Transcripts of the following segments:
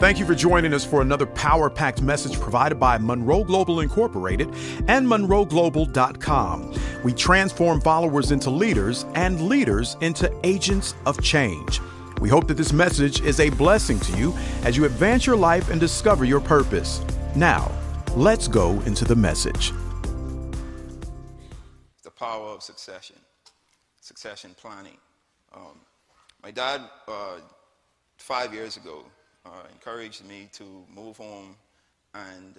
Thank you for joining us for another power-packed message provided by Munroe Global Incorporated and MunroeGlobal.com. We transform followers into leaders and leaders into agents of change. We hope that this message is a blessing to you as you advance your life and discover your purpose. Now, let's go into the message. The power of succession planning. My dad, 5 years ago, encouraged me to move home and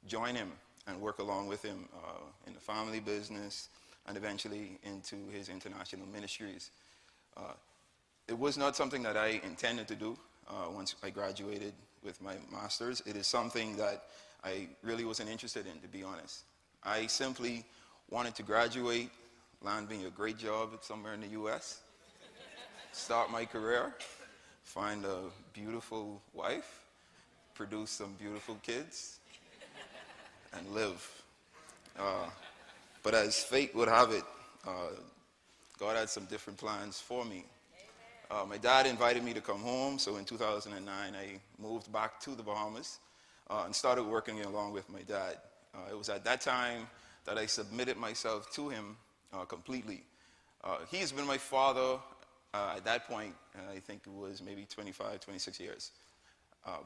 join him and work along with him in the family business and eventually into his international ministries. It was not something that I intended to do once I graduated with my master's. It is something that I really wasn't interested in, to be honest. I simply wanted to graduate, land me a great job somewhere in the U.S., start my career, find a beautiful wife, produce some beautiful kids, and live. But as fate would have it, God had some different plans for me. My dad invited me to come home, so in 2009 I moved back to the Bahamas and started working along with my dad. It was at that time that I submitted myself to him completely. He has been my father at that point. I think it was maybe 25, 26 years.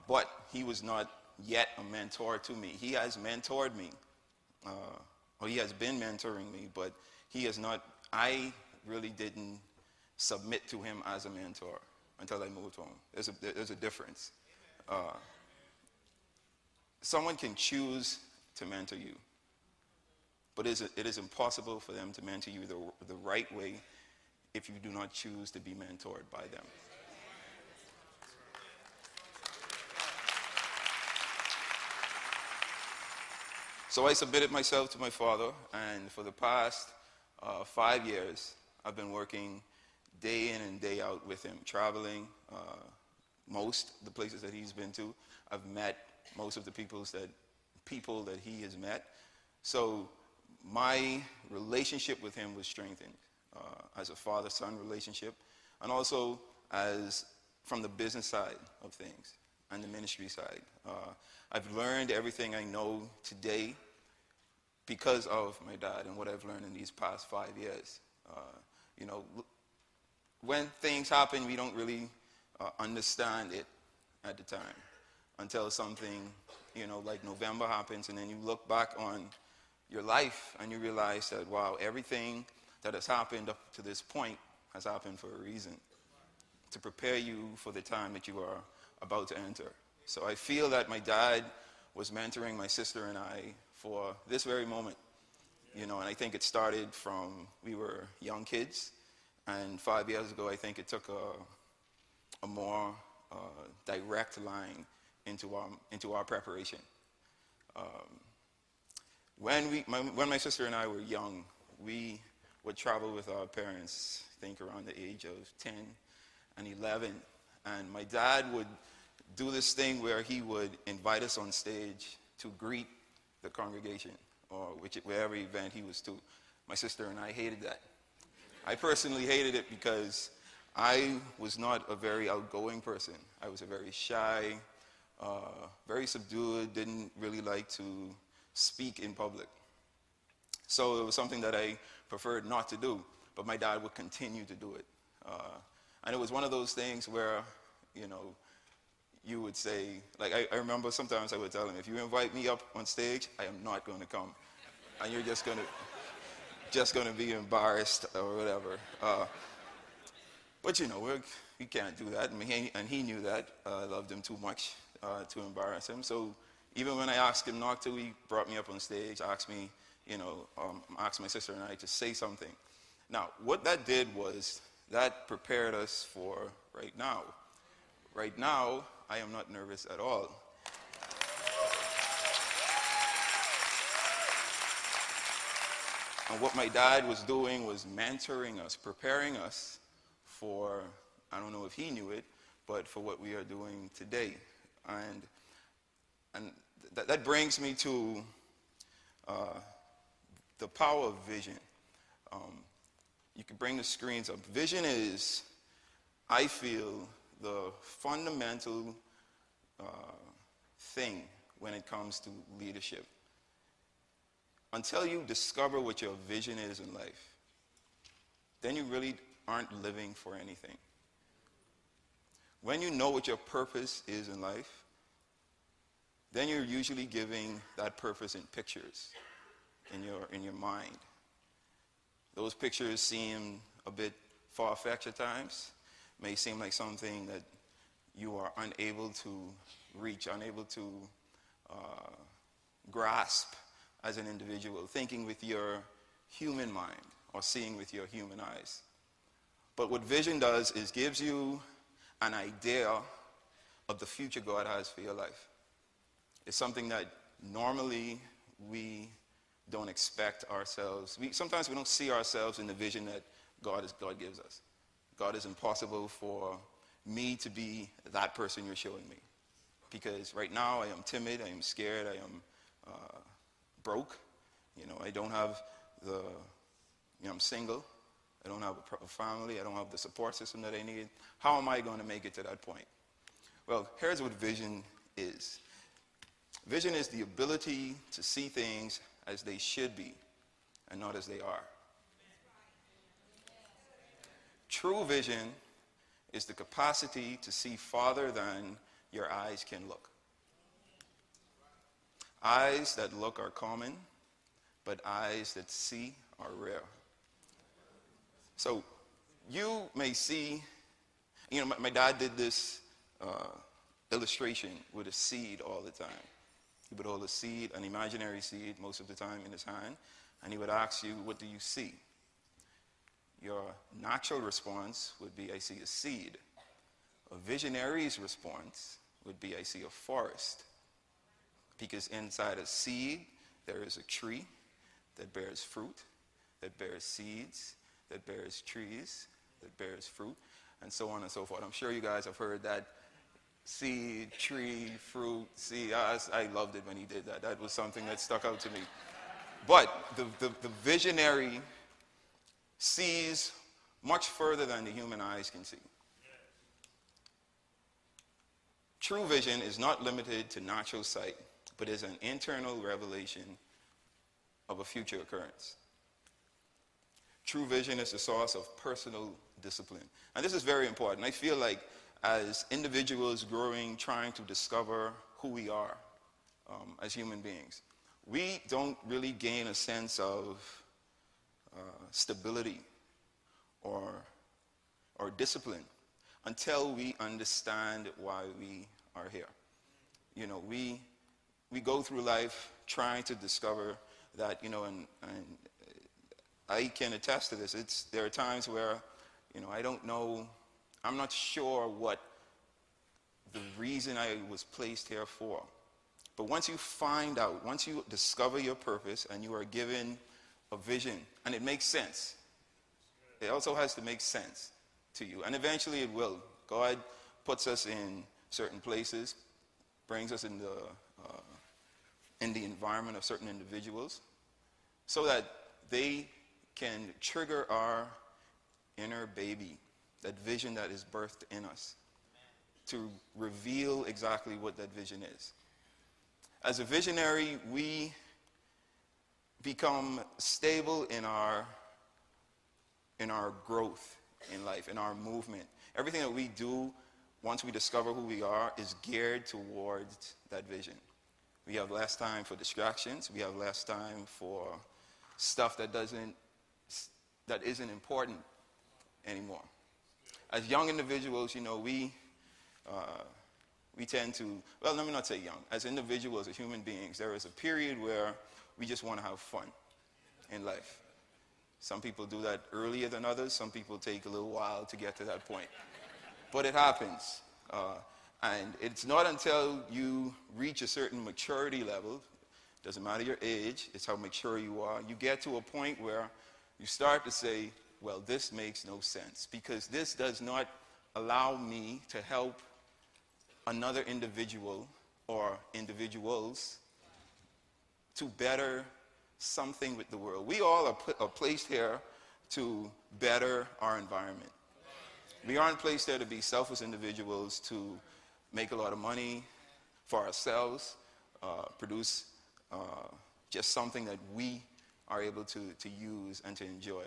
But he was not yet a mentor to me. He has mentored me, or he has been mentoring me, but he has not. I really didn't submit to him as a mentor until I moved home. There's a difference. Someone can choose to mentor you, but it is impossible for them to mentor you the right way if you do not choose to be mentored by them. So I submitted myself to my father, and for the past 5 years, I've been working day in and day out with him, traveling most of the places that he's been to. I've met most of the people that he has met. So my relationship with him was strengthened as a father-son relationship, and also as from the business side of things and the ministry side. I've learned everything I know today because of my dad and what I've learned in these past 5 years. When things happen, we don't really understand it at the time until something, like November happens, and then you look back on your life and you realize that, wow, everything that has happened up to this point has happened for a reason, to prepare you for the time that you are about to enter. So I feel that my dad was mentoring my sister and I for this very moment, and I think it started from we were young kids, and 5 years ago I think it took a more direct line into our preparation. When my sister and I were young, we would travel with our parents, I think around the age of 10 and 11. And my dad would do this thing where he would invite us on stage to greet the congregation or wherever event he was to. My sister and I hated that. I personally hated it because I was not a very outgoing person. I was a very shy, very subdued, didn't really like to speak in public. So it was something that I preferred not to do, but my dad would continue to do it. And it was one of those things where, you would say, like, I remember sometimes I would tell him, if you invite me up on stage, I am not going to come. And you're just going to be embarrassed or whatever. But we can't do that. And he knew that. I loved him too much to embarrass him. So even when I asked him not to, he brought me up on stage, asked me, asked my sister and I to say something. Now, what that did was that prepared us for right now. Right now, I am not nervous at all. And what my dad was doing was mentoring us, preparing us for, I don't know if he knew it, but for what we are doing today. And that brings me to the power of vision. You can bring the screens up. Vision is, I feel, the fundamental thing when it comes to leadership. Until you discover what your vision is in life, then you really aren't living for anything. When you know what your purpose is in life, then you're usually giving that purpose in pictures in your mind. Those pictures seem a bit far-fetched at times, may seem like something that you are unable to reach, unable to grasp as an individual, thinking with your human mind or seeing with your human eyes. But what vision does is gives you an idea of the future God has for your life. It's something that normally we don't expect ourselves. Sometimes we don't see ourselves in the vision that God gives us. God, is impossible for me to be that person you're showing me. Because right now I am timid, I am scared, I am broke. I don't have I'm single. I don't have a family. I don't have the support system that I need. How am I going to make it to that point? Well, here's what vision is. Vision is the ability to see things as they should be and not as they are. True vision is the capacity to see farther than your eyes can look. Eyes that look are common, but eyes that see are rare. So you may see, my dad did this illustration with a seed all the time. He would hold a seed, an imaginary seed, most of the time in his hand, and he would ask you, what do you see? Your natural response would be, I see a seed. A visionary's response would be, I see a forest. Because inside a seed, there is a tree that bears fruit, that bears seeds, that bears trees, that bears fruit, and so on and so forth. I'm sure you guys have heard that seed, tree, fruit, seed. I loved it when he did that. That was something that stuck out to me. But the visionary sees much further than the human eyes can see. True vision is not limited to natural sight, but is an internal revelation of a future occurrence. True vision is the source of personal discipline. And this is very important. I feel like as individuals growing, trying to discover who we are as human beings, we don't really gain a sense of stability or discipline until we understand why we are here. We go through life trying to discover that, and I can attest to this. There are times where, I don't know, I'm not sure what the reason I was placed here for. But once you find out, once you discover your purpose and you are given a vision, and it makes sense, it also has to make sense to you. And eventually it will. God puts us in certain places, brings us in the environment of certain individuals so that they can trigger our inner baby, that vision that is birthed in us, to reveal exactly what that vision is. As a visionary, we become stable in our growth in life, in our movement. Everything that we do, once we discover who we are, is geared towards that vision. We have less time for distractions. We have less time for stuff that isn't important anymore. As young individuals, we tend to, well, let me not say young. As individuals, as human beings, there is a period where we just want to have fun in life. Some people do that earlier than others. Some people take a little while to get to that point. But it happens. And it's not until you reach a certain maturity level, doesn't matter your age, it's how mature you are, you get to a point where you start to say, well, this makes no sense, because this does not allow me to help another individual or individuals to better something with the world. We all are placed here to better our environment. We aren't placed there to be selfish individuals, to make a lot of money, for ourselves, produce just something that we are able to use and to enjoy.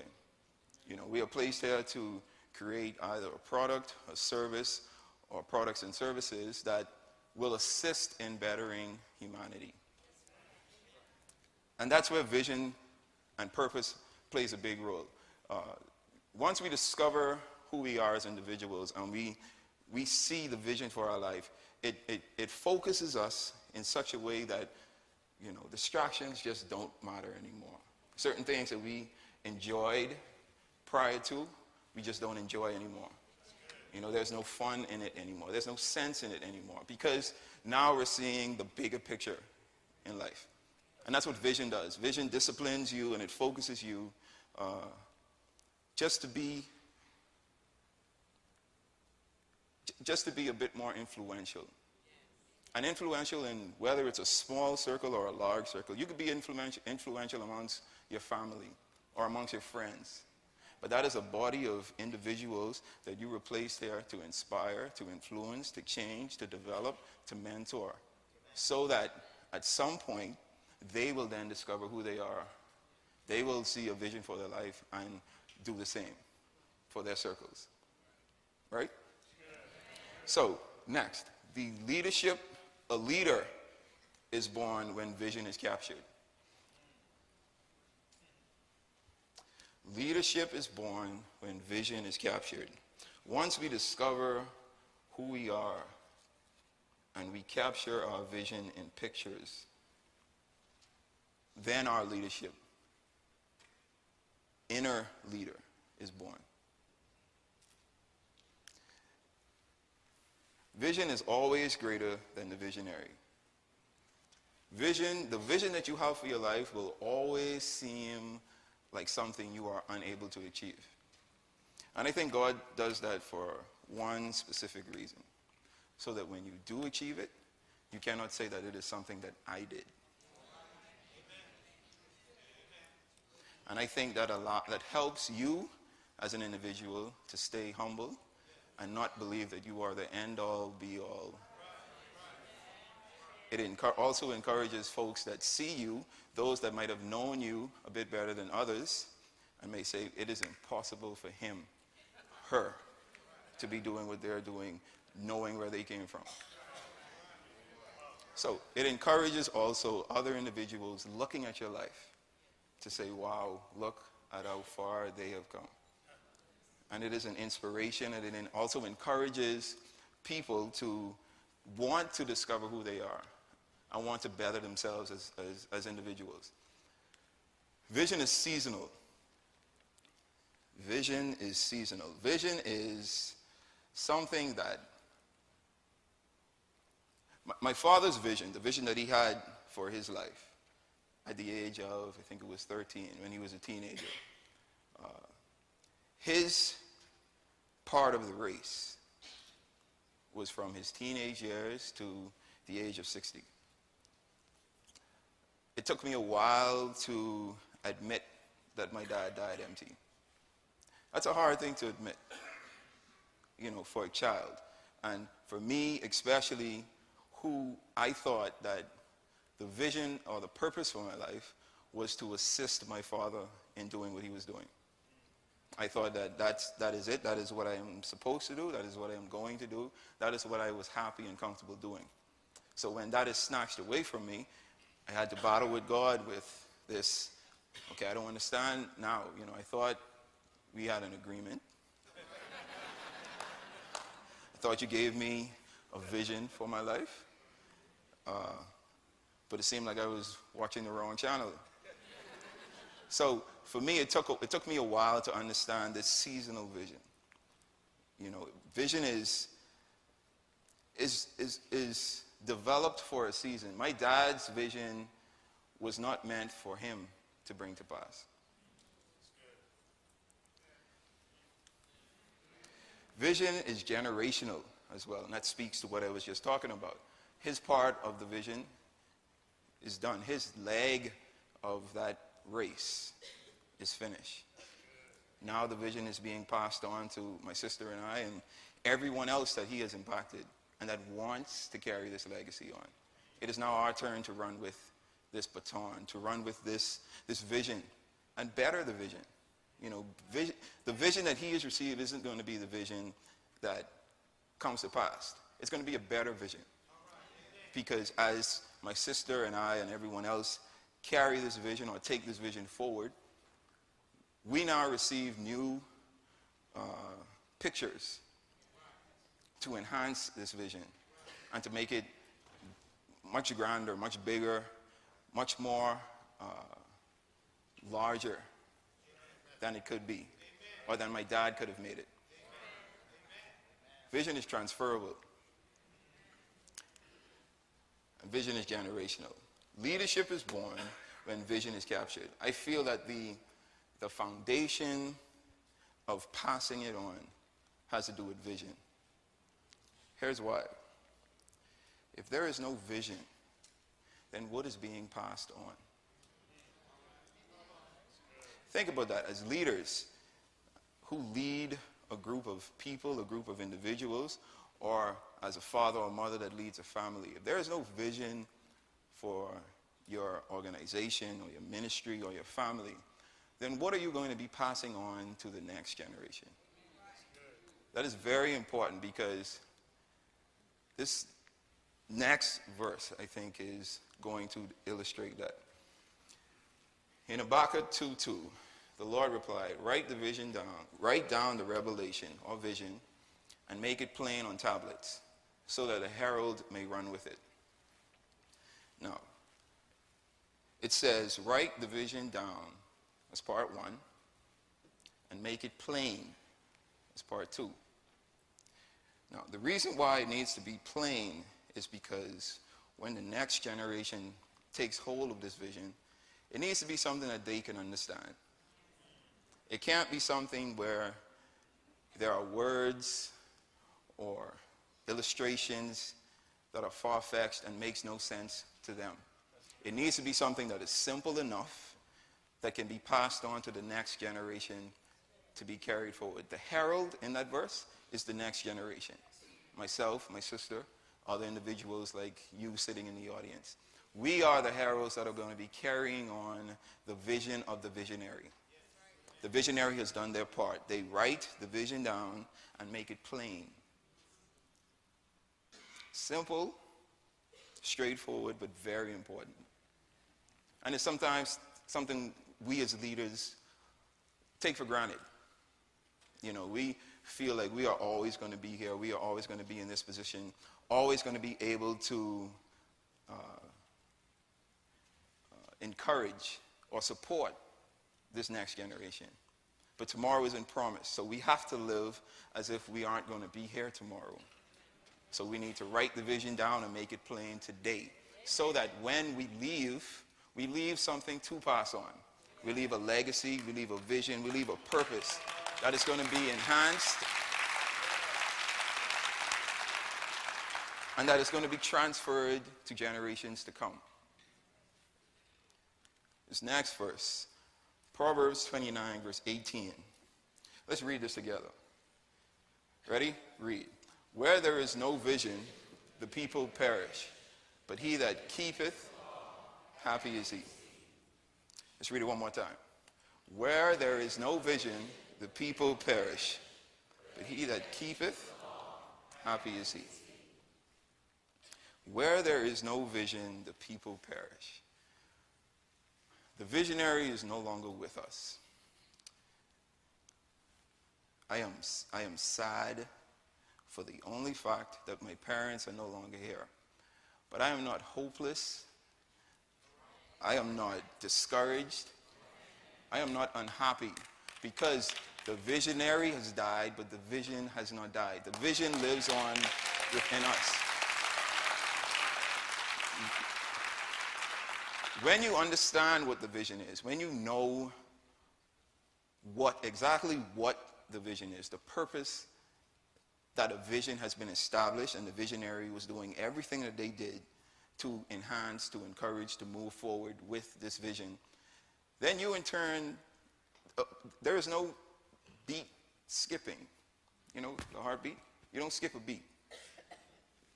You know, we are placed here to create either a product, a service, or products and services that will assist in bettering humanity. And that's where vision and purpose plays a big role. Once we discover who we are as individuals and we see the vision for our life, it focuses us in such a way that, you know, distractions just don't matter anymore. Certain things that we enjoyed prior to, we just don't enjoy anymore. You know, there's no fun in it anymore. There's no sense in it anymore, because now we're seeing the bigger picture in life. And that's what vision does. Vision disciplines you and it focuses you just to be a bit more influential. And influential in whether it's a small circle or a large circle. You could be influential amongst your family or amongst your friends. But that is a body of individuals that you were placed there to inspire, to influence, to change, to develop, to mentor. So that at some point, they will then discover who they are. They will see a vision for their life and do the same for their circles. Right? So, next, a leader is born when vision is captured. Leadership is born when vision is captured. Once we discover who we are and we capture our vision in pictures, then our leadership, inner leader, is born. Vision is always greater than the visionary. The vision that you have for your life will always seem like something you are unable to achieve. And I think God does that for one specific reason. So that when you do achieve it, you cannot say that it is something that I did. And I think that that helps you as an individual to stay humble and not believe that you are the end-all, be-all. It also encourages folks that see you, those that might have known you a bit better than others, and may say it is impossible for him, her, to be doing what they're doing, knowing where they came from. So it encourages also other individuals looking at your life to say, wow, look at how far they have come. And it is an inspiration, and it also encourages people to want to discover who they are and want to better themselves as individuals. Vision is seasonal. Vision is seasonal. Vision is something that my father's vision, the vision that he had for his life at the age of, I think it was 13, when he was a teenager. His part of the race was from his teenage years to the age of 60. It took me a while to admit that my dad died empty. That's a hard thing to admit, you know, for a child. And for me, especially, who I thought that the vision or the purpose for my life was to assist my father in doing what he was doing. I thought that is it. That is what I am supposed to do. That is what I am going to do. That is what I was happy and comfortable doing. So when that is snatched away from me, I had to battle with God with this, okay, I don't understand now. You know, I thought we had an agreement. I thought you gave me a vision for my life. But it seemed like I was watching the wrong channel. So for me, it took me a while to understand this seasonal vision. You know, vision is developed for a season. My dad's vision was not meant for him to bring to pass. Vision is generational as well, and that speaks to what I was just talking about. His part of the vision is done. His leg of that race is finished. Now the vision is being passed on to my sister and I and everyone else that he has impacted and that wants to carry this legacy on. It is now our turn to run with this baton, to run with this vision and better the vision. You know, the vision that he has received isn't going to be the vision that comes to pass. It's going to be a better vision. Because as my sister and I and everyone else carry this vision or take this vision forward, we now receive new pictures to enhance this vision and to make it much grander, much bigger, much more larger than it could be, or than my dad could have made it. Vision is transferable. And vision is generational. Leadership is born when vision is captured. I feel that the foundation of passing it on has to do with vision. Here's why. If there is no vision, then what is being passed on? Think about that. As leaders who lead a group of people, a group of individuals, or as a father or mother that leads a family, if there is no vision for your organization or your ministry or your family, then what are you going to be passing on to the next generation? That is very important, because this next verse, I think, is going to illustrate that. In Habakkuk 2:2, the Lord replied, write the vision down, write down the revelation or vision, and make it plain on tablets, so that a herald may run with it. Now, it says, write the vision down as part 1, and make it plain as part 2. Now, the reason why it needs to be plain is because when the next generation takes hold of this vision, it needs to be something that they can understand. It can't be something where there are words or illustrations that are far-fetched and makes no sense to them. It needs to be something that is simple enough that can be passed on to the next generation to be carried forward. The herald in that verse is the next generation. Myself, my sister, other individuals like you sitting in the audience. We are the heralds that are going to be carrying on the vision of the visionary. The visionary has done their part. They write the vision down and make it plain. Simple, straightforward, but very important. And it's sometimes something we as leaders take for granted. You know, we feel like we are always going to be here. We are always going to be in this position, always going to be able to encourage or support this next generation. But tomorrow isn't promised, so we have to live as if we aren't going to be here tomorrow. So we need to write the vision down and make it plain today, so that when we leave something to pass on. We leave a legacy, we leave a vision, we leave a purpose that is going to be enhanced and that is going to be transferred to generations to come. This next verse, Proverbs 29, verse 18. Let's read this together. Ready? Read. Where there is no vision, the people perish, but he that keepeth, happy is he. Let's read it one more time. Where there is no vision, the people perish, but he that keepeth, happy is he. Where there is no vision, the people perish. The visionary is no longer with us. I am sad for the only fact that my parents are no longer here. But I am not hopeless. I am not discouraged. I am not unhappy, because the visionary has died, but the vision has not died. The vision lives on within us. When you understand what the vision is, when you know exactly what the vision is, the purpose that a vision has been established, and the visionary was doing everything that they did to enhance, to encourage, to move forward with this vision, then you in turn, there is no beat skipping. You know, the heartbeat, you don't skip a beat.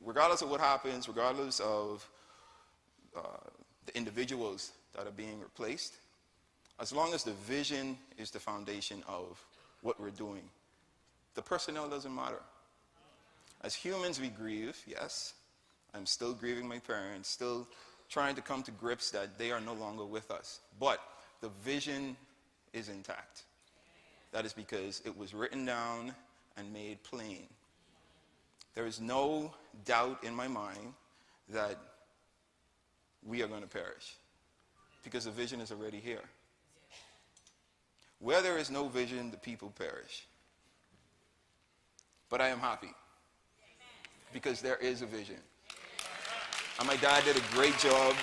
regardless of what happens, regardless of the individuals that are being replaced, as long as the vision is the foundation of what we're doing, the personnel doesn't matter. As humans, we grieve, yes. I'm still grieving my parents, still trying to come to grips that they are no longer with us. But the vision is intact. That is because it was written down and made plain. There is no doubt in my mind that we are going to perish because the vision is already here. Where there is no vision, the people perish. But I am happy because there is a vision. And my dad did a great job.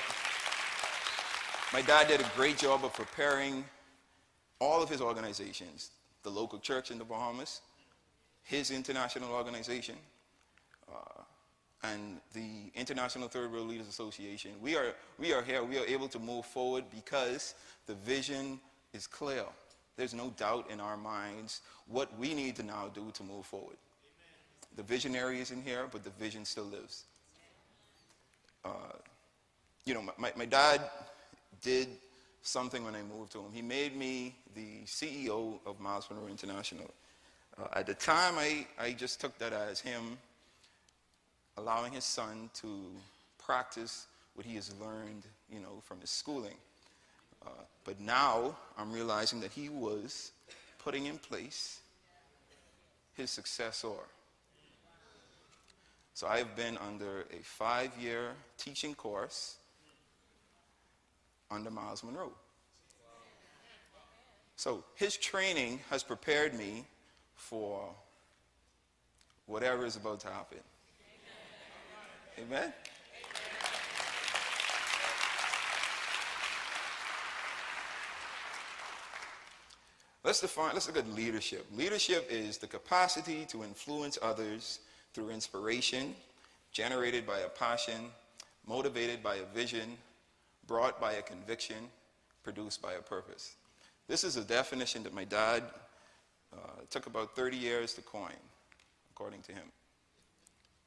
My dad did a great job of preparing all of his organizations, the local church in the Bahamas, his international organization, and the International Third World Leaders Association. We are here. We are able to move forward because the vision is clear. There's no doubt in our minds what we need to now do to move forward. The visionary is in here, but the vision still lives. My dad did something when I moved to him. He made me the CEO of Myles Munroe International. At the time, I just took that as him allowing his son to practice what he has learned, from his schooling. But now I'm realizing that he was putting in place his successor. So I have been under a 5-year teaching course under Myles Munroe. So his training has prepared me for whatever is about to happen. Amen? Let's look at leadership. Leadership is the capacity to influence others through inspiration, generated by a passion, motivated by a vision, brought by a conviction, produced by a purpose. This is a definition that my dad took about 30 years to coin, according to him.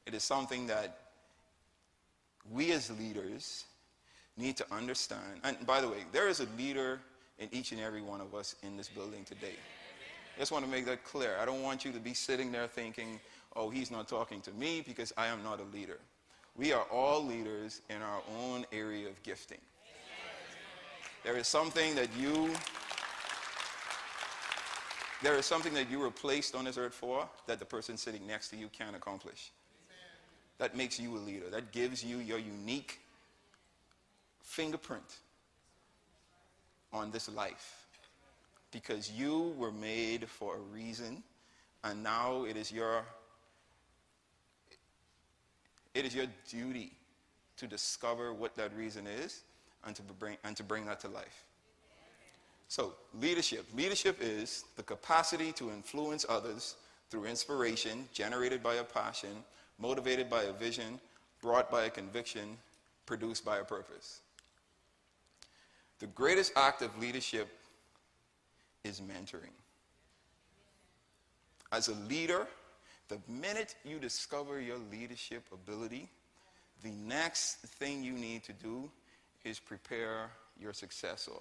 It is something that we as leaders need to understand. And by the way, there is a leader in each and every one of us in this building today. I just want to make that clear. I don't want you to be sitting there thinking, oh, he's not talking to me because I am not a leader. We are all leaders in our own area of gifting. There is something that you were placed on this earth for that the person sitting next to you can't accomplish. That makes you a leader. That gives you your unique fingerprint on this life. Because you were made for a reason, and now it is your duty to discover what that reason is and to bring that to life. So, leadership. Leadership is the capacity to influence others through inspiration, generated by a passion, motivated by a vision, brought by a conviction, produced by a purpose. The greatest act of leadership is mentoring. As a leader, the minute you discover your leadership ability, the next thing you need to do is prepare your successor.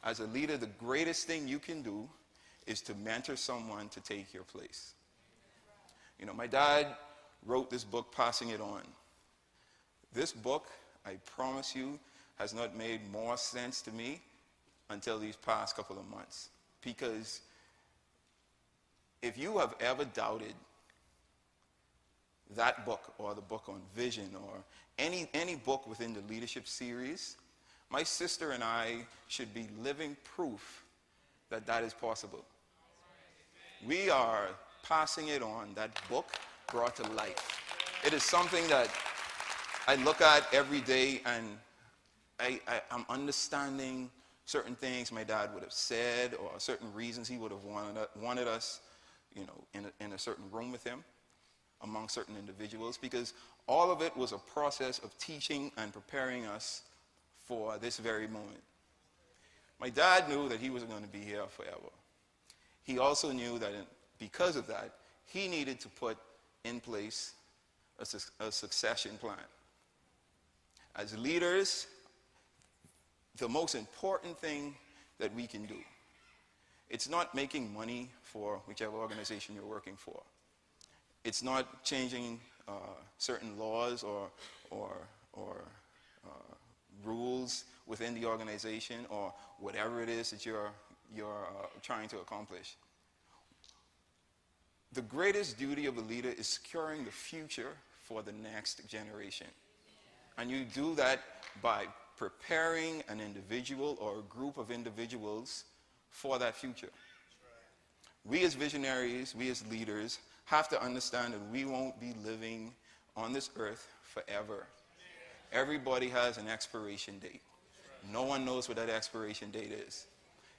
As a leader, the greatest thing you can do is to mentor someone to take your place. My dad wrote this book, Passing It On. This book, I promise you, has not made more sense to me until these past couple of months. Because if you have ever doubted that book or the book on vision or any book within the leadership series, my sister and I should be living proof that that is possible. We are passing it on, that book brought to life. It is something that I look at every day, and I'm understanding certain things my dad would have said or certain reasons he would have wanted us, in a certain room with him among certain individuals, because all of it was a process of teaching and preparing us for this very moment. My dad knew that he wasn't going to be here forever. He also knew that because of that, he needed to put in place a succession plan. As leaders, the most important thing that we can do, it's not making money for whichever organization you're working for. It's not changing certain laws or rules within the organization or whatever it is that you're trying to accomplish. The greatest duty of a leader is securing the future for the next generation. And you do that by preparing an individual or a group of individuals for that future. We as visionaries, we as leaders, have to understand that we won't be living on this earth forever. Everybody has an expiration date. No one knows what that expiration date is.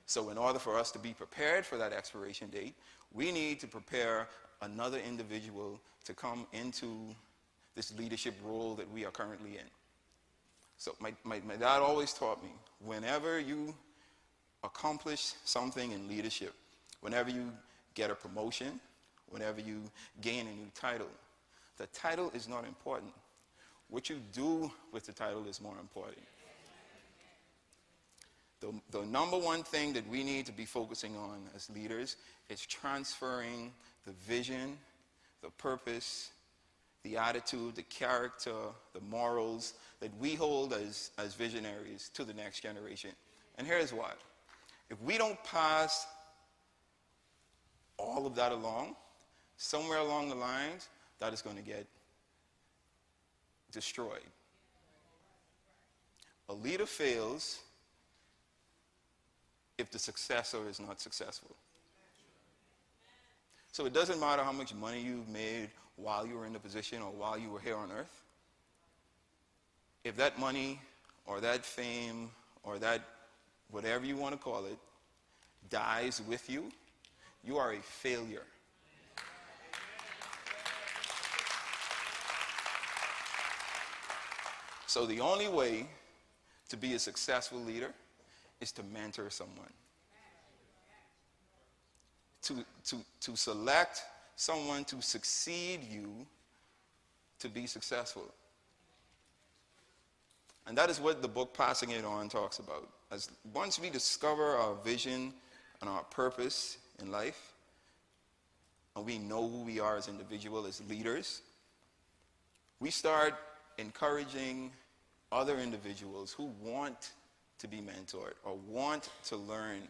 So in order for us to be prepared for that expiration date, we need to prepare another individual to come into this leadership role that we are currently in. So my dad always taught me, whenever you accomplish something in leadership, whenever you get a promotion, whenever you gain a new title, the title is not important. What you do with the title is more important. The number one thing that we need to be focusing on as leaders is transferring the vision, the purpose, the attitude, the character, the morals that we hold as visionaries to the next generation. And here's why. If we don't pass all of that along, somewhere along the lines, that is going to get destroyed. A leader fails if the successor is not successful. So it doesn't matter how much money you've made while you were in the position or while you were here on earth. If that money or that fame or that whatever you want to call it dies with you, you are a failure. So the only way to be a successful leader is to mentor someone. To select someone to succeed you to be successful. And that is what the book Passing It On talks about. As once we discover our vision and our purpose in life, and we know who we are as individuals, as leaders, we start encouraging other individuals who want to be mentored or want to learn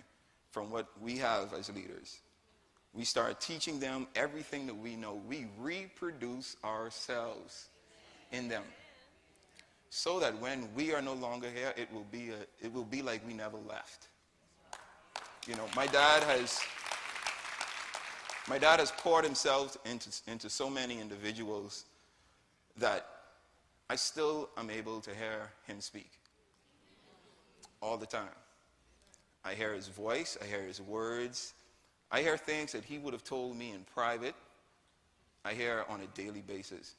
from what we have as leaders. We start teaching them everything that we know. We reproduce ourselves in them, so that when we are no longer here, it will be like we never left. You know, my dad has poured himself into so many individuals that I still am able to hear him speak all the time. I hear his voice, I hear his words, I hear things that he would have told me in private, I hear on a daily basis.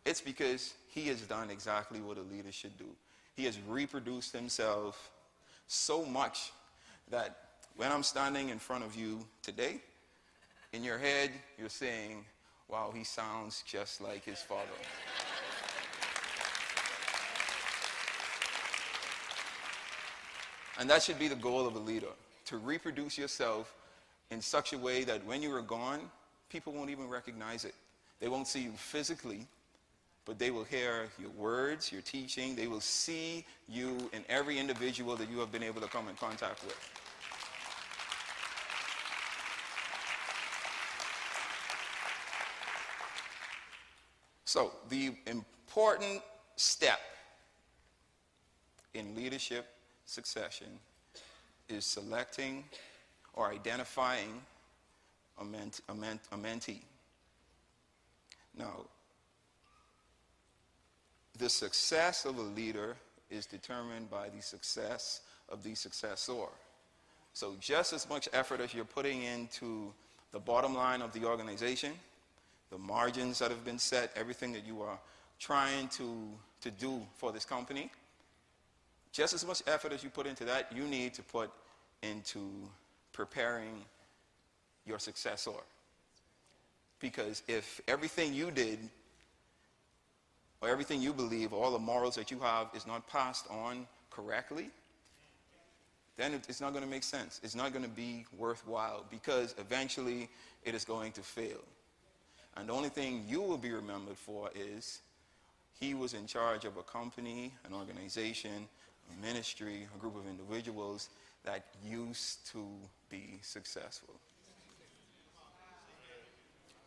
It's because he has done exactly what a leader should do. He has reproduced himself so much that when I'm standing in front of you today, in your head, you're saying, wow, he sounds just like his father. And that should be the goal of a leader, to reproduce yourself in such a way that when you are gone, people won't even recognize it. They won't see you physically, but they will hear your words, your teaching. They will see you in every individual that you have been able to come in contact with. So the important step in leadership succession is selecting or identifying a mentee. Now, the success of a leader is determined by the success of the successor. So just as much effort as you're putting into the bottom line of the organization, the margins that have been set, everything that you are trying to do for this company, just as much effort as you put into that, you need to put into preparing your successor. Because if everything you did or everything you believe, all the morals that you have is not passed on correctly, then it's not going to make sense. It's not going to be worthwhile, because eventually it is going to fail. And the only thing you will be remembered for is he was in charge of a company, an organization, a ministry, a group of individuals that used to be successful.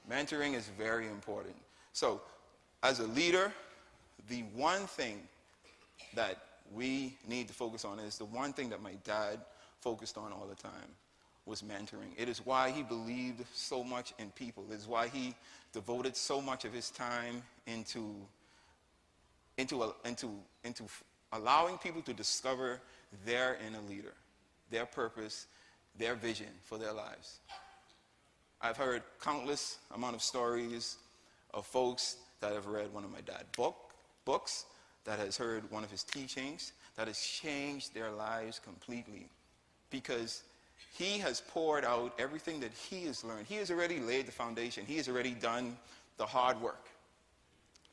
Mentoring is very important. So, as a leader, the one thing that we need to focus on is the one thing that my dad focused on all the time was mentoring. It is why he believed so much in people. It is why he devoted so much of his time into allowing people to discover their inner leader, their purpose, their vision for their lives. I've heard countless amount of stories of folks that have read one of my dad's books, that has heard one of his teachings, that has changed their lives completely, because he has poured out everything that he has learned. He has already laid the foundation. He has already done the hard work.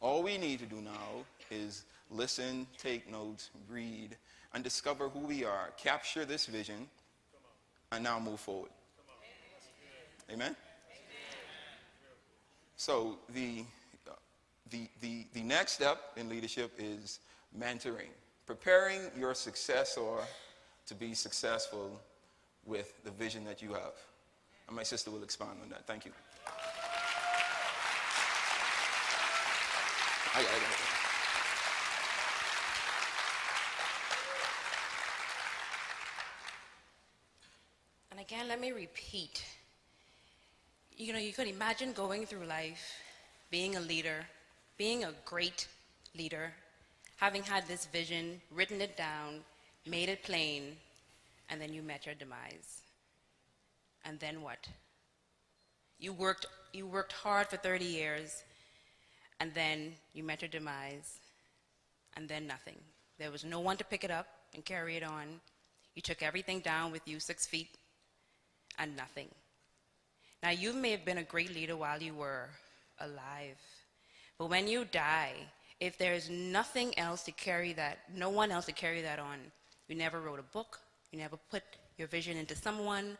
All we need to do now is listen, take notes, read, and discover who we are, capture this vision, and now move forward. Amen? So the next step in leadership is mentoring, preparing your successor to be successful with the vision that you have. And my sister will expand on that. Thank you. And again, let me repeat. You know, you could imagine going through life, being a leader, being a great leader, having had this vision, written it down, made it plain, and then you met your demise. And then what? You worked hard for 30 years, and then you met your demise, and then nothing. There was no one to pick it up and carry it on. You took everything down with you 6 feet, and nothing. Now, you may have been a great leader while you were alive, but when you die, if there's nothing else to carry that, no one else to carry that on, you never wrote a book, you never put your vision into someone,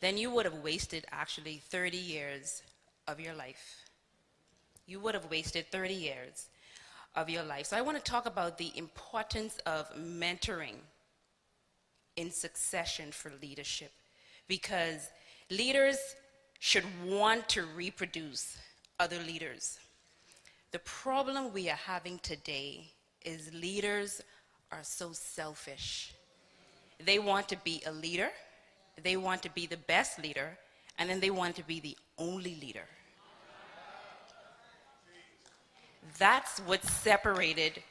then you would have wasted actually 30 years of your life. You would have wasted 30 years of your life. So I want to talk about the importance of mentoring in succession for leadership, because leaders should want to reproduce other leaders. The problem we are having today is leaders are so selfish. They want to be a leader, they want to be the best leader, and then they want to be the only leader. That's what separated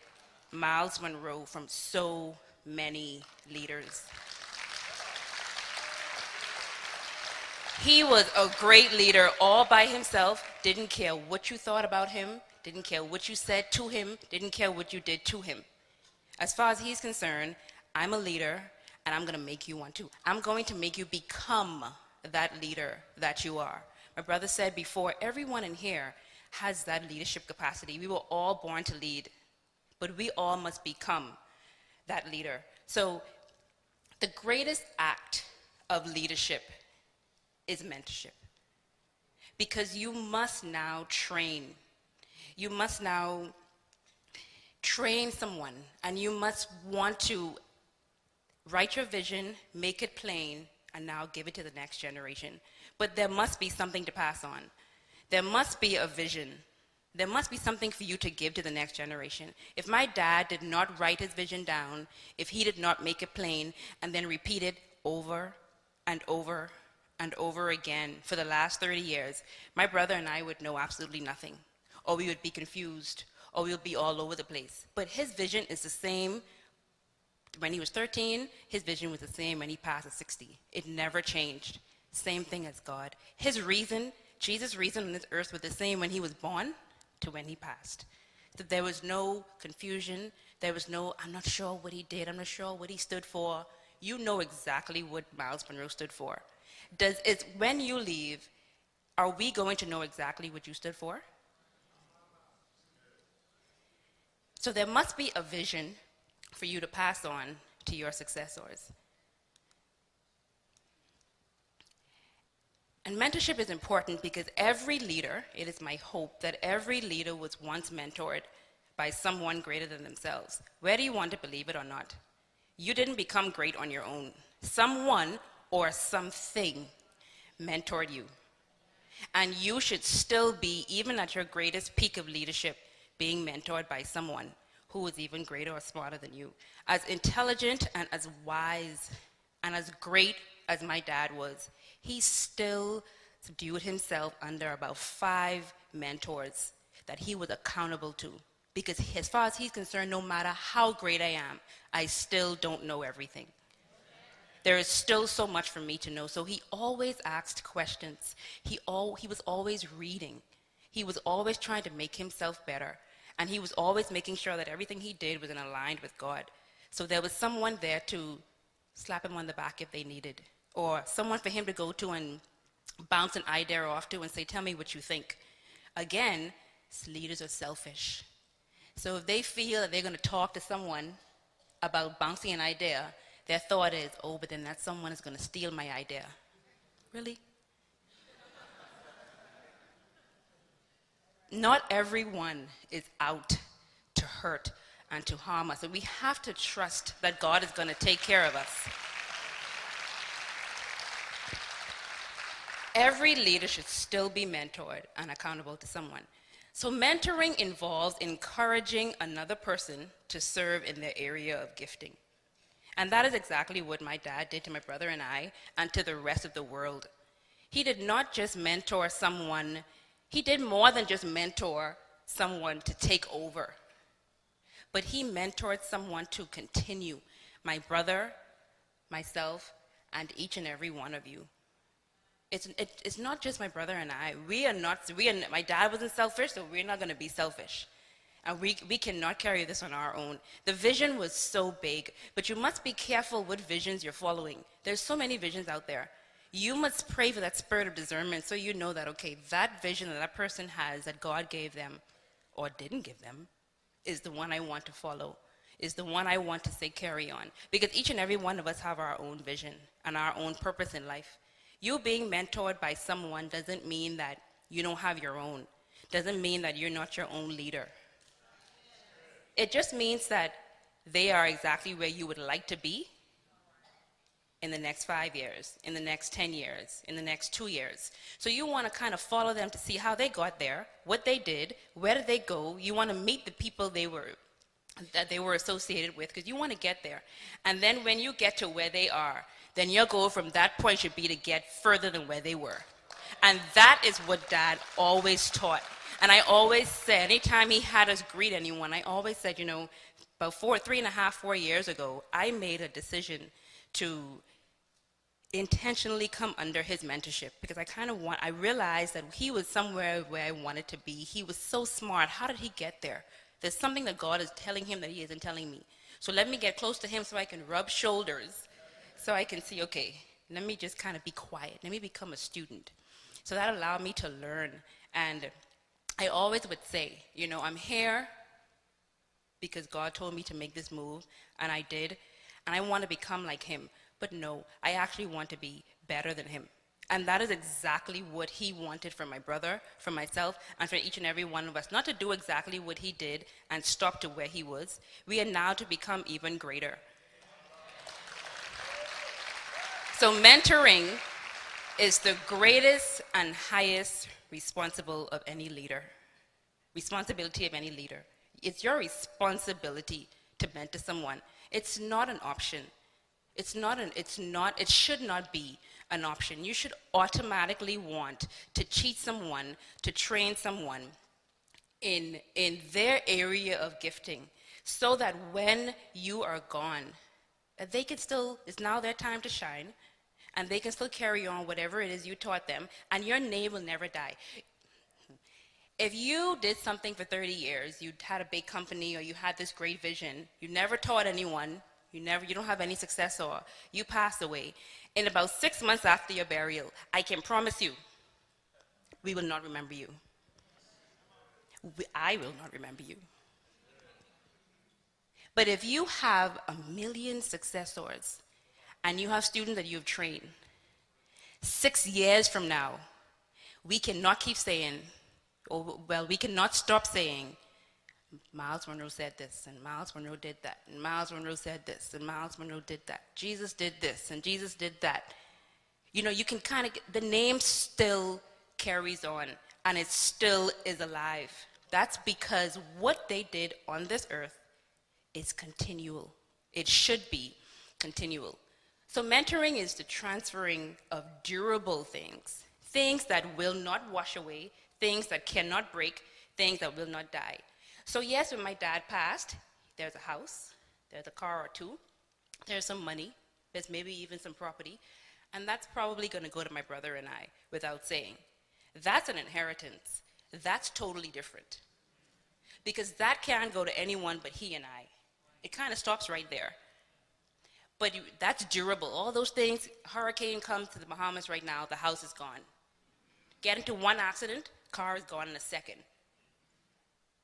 Myles Munroe from so many leaders. He was a great leader all by himself, didn't care what you thought about him, didn't care what you said to him, didn't care what you did to him. As far as he's concerned, I'm a leader, and I'm going to make you one too. I'm going to make you become that leader that you are. My brother said before, everyone in here has that leadership capacity. We were all born to lead, but we all must become that leader. So the greatest act of leadership is mentorship, because you must now train. You must now train someone, and you must want to write your vision, make it plain, and now give it to the next generation. But there must be something to pass on. There must be a vision. There must be something for you to give to the next generation. If my dad did not write his vision down, if he did not make it plain and then repeat it over and over and over again for the last 30 years, my brother and I would know absolutely nothing, or we would be confused, or we would be all over the place. But his vision is the same. When he was 13, his vision was the same when he passed at 60. It never changed. Same thing as God. His reason, Jesus' reason on this earth was the same when he was born to when he passed. So there was no confusion. There was no, I'm not sure what he did. I'm not sure what he stood for. You know exactly what Myles Munroe stood for. When you leave, are we going to know exactly what you stood for? So there must be a vision for you to pass on to your successors. And mentorship is important because every leader, it is my hope that every leader was once mentored by someone greater than themselves. Whether you want to believe it or not, you didn't become great on your own. Someone or something mentored you. And you should still be, even at your greatest peak of leadership, being mentored by someone who is even greater or smarter than you. As intelligent and as wise and as great as my dad was, he still subdued himself under about 5 mentors that he was accountable to. Because as far as he's concerned, no matter how great I am, I still don't know everything. There is still so much for me to know. So he always asked questions. He was always reading. He was always trying to make himself better. And he was always making sure that everything he did was aligned with God. So there was someone there to slap him on the back if they needed, or someone for him to go to and bounce an idea off to and say, tell me what you think. Again, leaders are selfish. So if they feel that they're going to talk to someone about bouncing an idea, their thought is, oh, but then that someone is going to steal my idea. Really? Not everyone is out to hurt and to harm us. And we have to trust that God is going to take care of us. Every leader should still be mentored and accountable to someone. So mentoring involves encouraging another person to serve in their area of gifting. And that is exactly what my dad did to my brother and I, and to the rest of the world. He did not just mentor someone, he did more than just mentor someone to take over. But he mentored someone to continue. My brother, myself, and each and every one of you. It's not just my brother and I. My dad wasn't selfish, so we're not going to be selfish. And we cannot carry this on our own. The vision was so big, but you must be careful what visions you're following. There's so many visions out there. You must pray for that spirit of discernment so you know that, okay, that vision that that person has that God gave them or didn't give them is the one I want to follow, is the one I want to say carry on. Because each and every one of us have our own vision and our own purpose in life. You being mentored by someone doesn't mean that you don't have your own. Doesn't mean that you're not your own leader. It just means that they are exactly where you would like to be in the next 5 years, in the next 10 years, in the next 2 years. So you want to kind of follow them to see how they got there, what they did, where did they go. You want to meet the people that they were associated with, because you want to get there. And then when you get to where they are, then your goal from that point should be to get further than where they were. And that is what Dad always taught. And I always said, anytime he had us greet anyone, I always said, about 4 years ago, I made a decision to intentionally come under his mentorship, because I realized that he was somewhere where I wanted to be. He was so smart. How did he get there? There's something that God is telling him that he isn't telling me. So let me get close to him so I can rub shoulders, so I can see, okay, let me just kind of be quiet. Let me become a student. So that allowed me to learn. And I always would say, I'm here because God told me to make this move, and I did, and I want to become like him. But no, I actually want to be better than him. And that is exactly what he wanted from my brother, from myself, and for each and every one of us. Not to do exactly what he did and stop to where he was. We are now to become even greater. So mentoring is the greatest and highest responsibility of any leader. It's your responsibility to mentor someone. It's not an option. It should not be an option. You should automatically want to teach someone, to train someone in their area of gifting, so that when you are gone, they can still, it's now their time to shine, and they can still carry on whatever it is you taught them, and your name will never die. If you did something for 30 years, you had a big company, or you had this great vision, you never taught anyone, you don't have any success, or you passed away, in about 6 months after your burial, I can promise you, we will not remember you. I will not remember you. But if you have 1,000,000 successors and you have students that you've trained, 6 years from now, we cannot keep saying, we cannot stop saying, Myles Munroe said this, and Myles Munroe did that, and Myles Munroe said this, and Myles Munroe did that. Jesus did this, and Jesus did that. You know, you can kind of, the name still carries on, and it still is alive. That's because what they did on this earth is continual. It should be continual. So mentoring is the transferring of durable things, things that will not wash away, things that cannot break, things that will not die. So yes, when my dad passed, there's a house, there's a car or two, there's some money, there's maybe even some property, and that's probably going to go to my brother and I without saying. That's an inheritance. That's totally different. Because that can't go to anyone but he and I. It kind of stops right there. But that's durable. All those things, hurricane comes to the Bahamas right now, the house is gone. Get into one accident, car is gone in a second.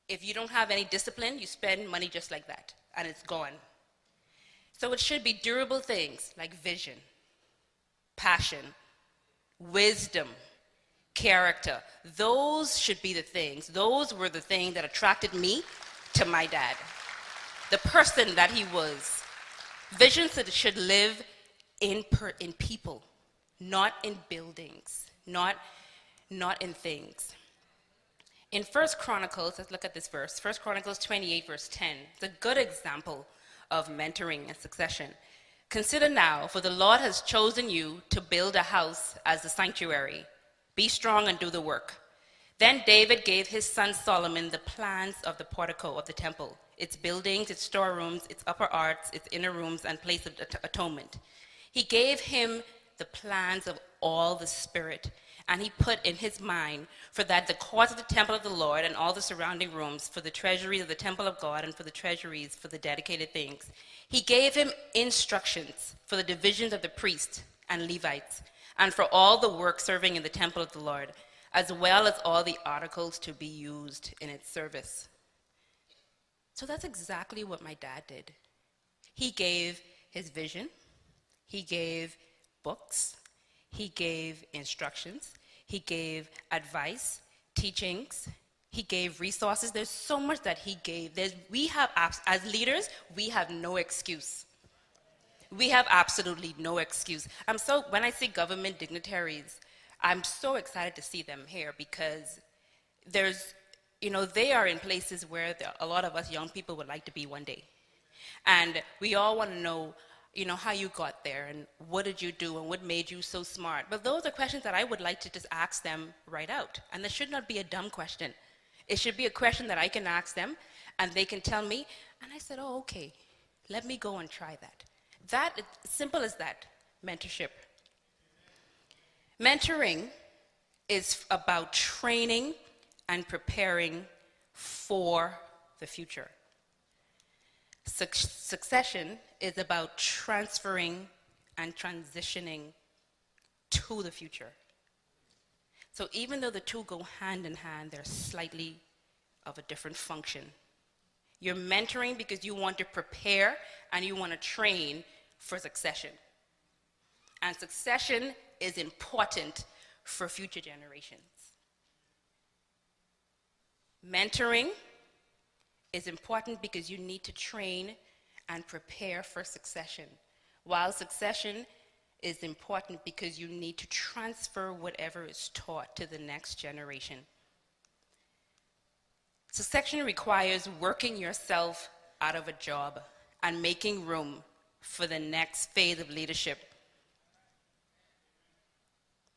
If you don't have any discipline, you spend money just like that, and it's gone. So it should be durable things like vision, passion, wisdom, character. Those should be the things. Those were the things that attracted me to my dad. The person that he was. Visions that should live in people, not in buildings, not in things. In 1 Chronicles, let's look at this verse, 1 Chronicles 28, verse 10. It's a good example of mentoring and succession. Consider now, for the Lord has chosen you to build a house as a sanctuary. Be strong and do the work. Then David gave his son Solomon the plans of the portico of the temple, its buildings, its storerooms, its upper arts, its inner rooms, and place of atonement. He gave him the plans of all the Spirit, and he put in his mind for that the courts of the temple of the Lord and all the surrounding rooms, for the treasuries of the temple of God and for the treasuries for the dedicated things. He gave him instructions for the divisions of the priests and Levites, and for all the work serving in the temple of the Lord, as well as all the articles to be used in its service. So that's exactly what my dad did. He gave his vision, he gave books, he gave instructions, he gave advice, teachings, he gave resources. There's so much that he gave. As leaders, we have no excuse. We have absolutely no excuse. When I see government dignitaries, I'm so excited to see them here because they are in places where a lot of us young people would like to be one day. And we all want to know, how you got there and what did you do and what made you so smart. But those are questions that I would like to just ask them right out. And this should not be a dumb question. It should be a question that I can ask them and they can tell me. And I said, oh, okay, let me go and try that. That, simple as that, mentorship. Mentoring is about training and preparing for the future. Succession is about transferring and transitioning to the future. So even though the two go hand in hand, they're slightly of a different function. You're mentoring because you want to prepare and you want to train for succession. And succession is important for future generations. Mentoring is important because you need to train and prepare for succession, while succession is important because you need to transfer whatever is taught to the next generation. Succession requires working yourself out of a job and making room for the next phase of leadership.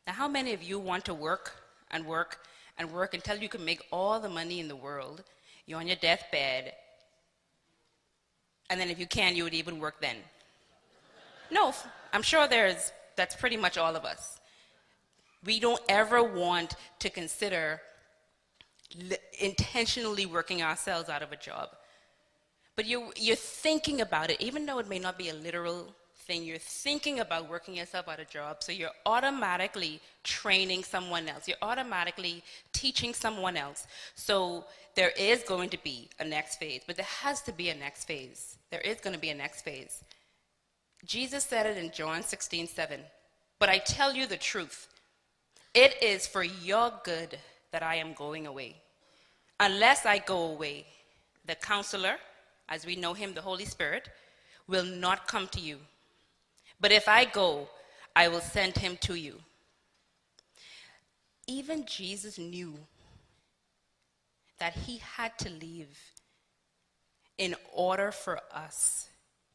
Now, how many of you want to work and work and work until you can make all the money in the world? You're on your deathbed, and then if you can, you would even work then. No, I'm sure that's pretty much all of us. We don't ever want to consider intentionally working ourselves out of a job. But you're thinking about it, even though it may not be a literal thing. You're thinking about working yourself out of a job, so you're automatically training someone else. You're automatically teaching someone else. So there is going to be a next phase, but there has to be a next phase. There is going to be a next phase. Jesus said it in John 16:7. But I tell you the truth, it is for your good that I am going away. Unless I go away, the counselor, as we know him, the Holy Spirit, will not come to you. But if I go, I will send him to you. Even Jesus knew that he had to leave in order for us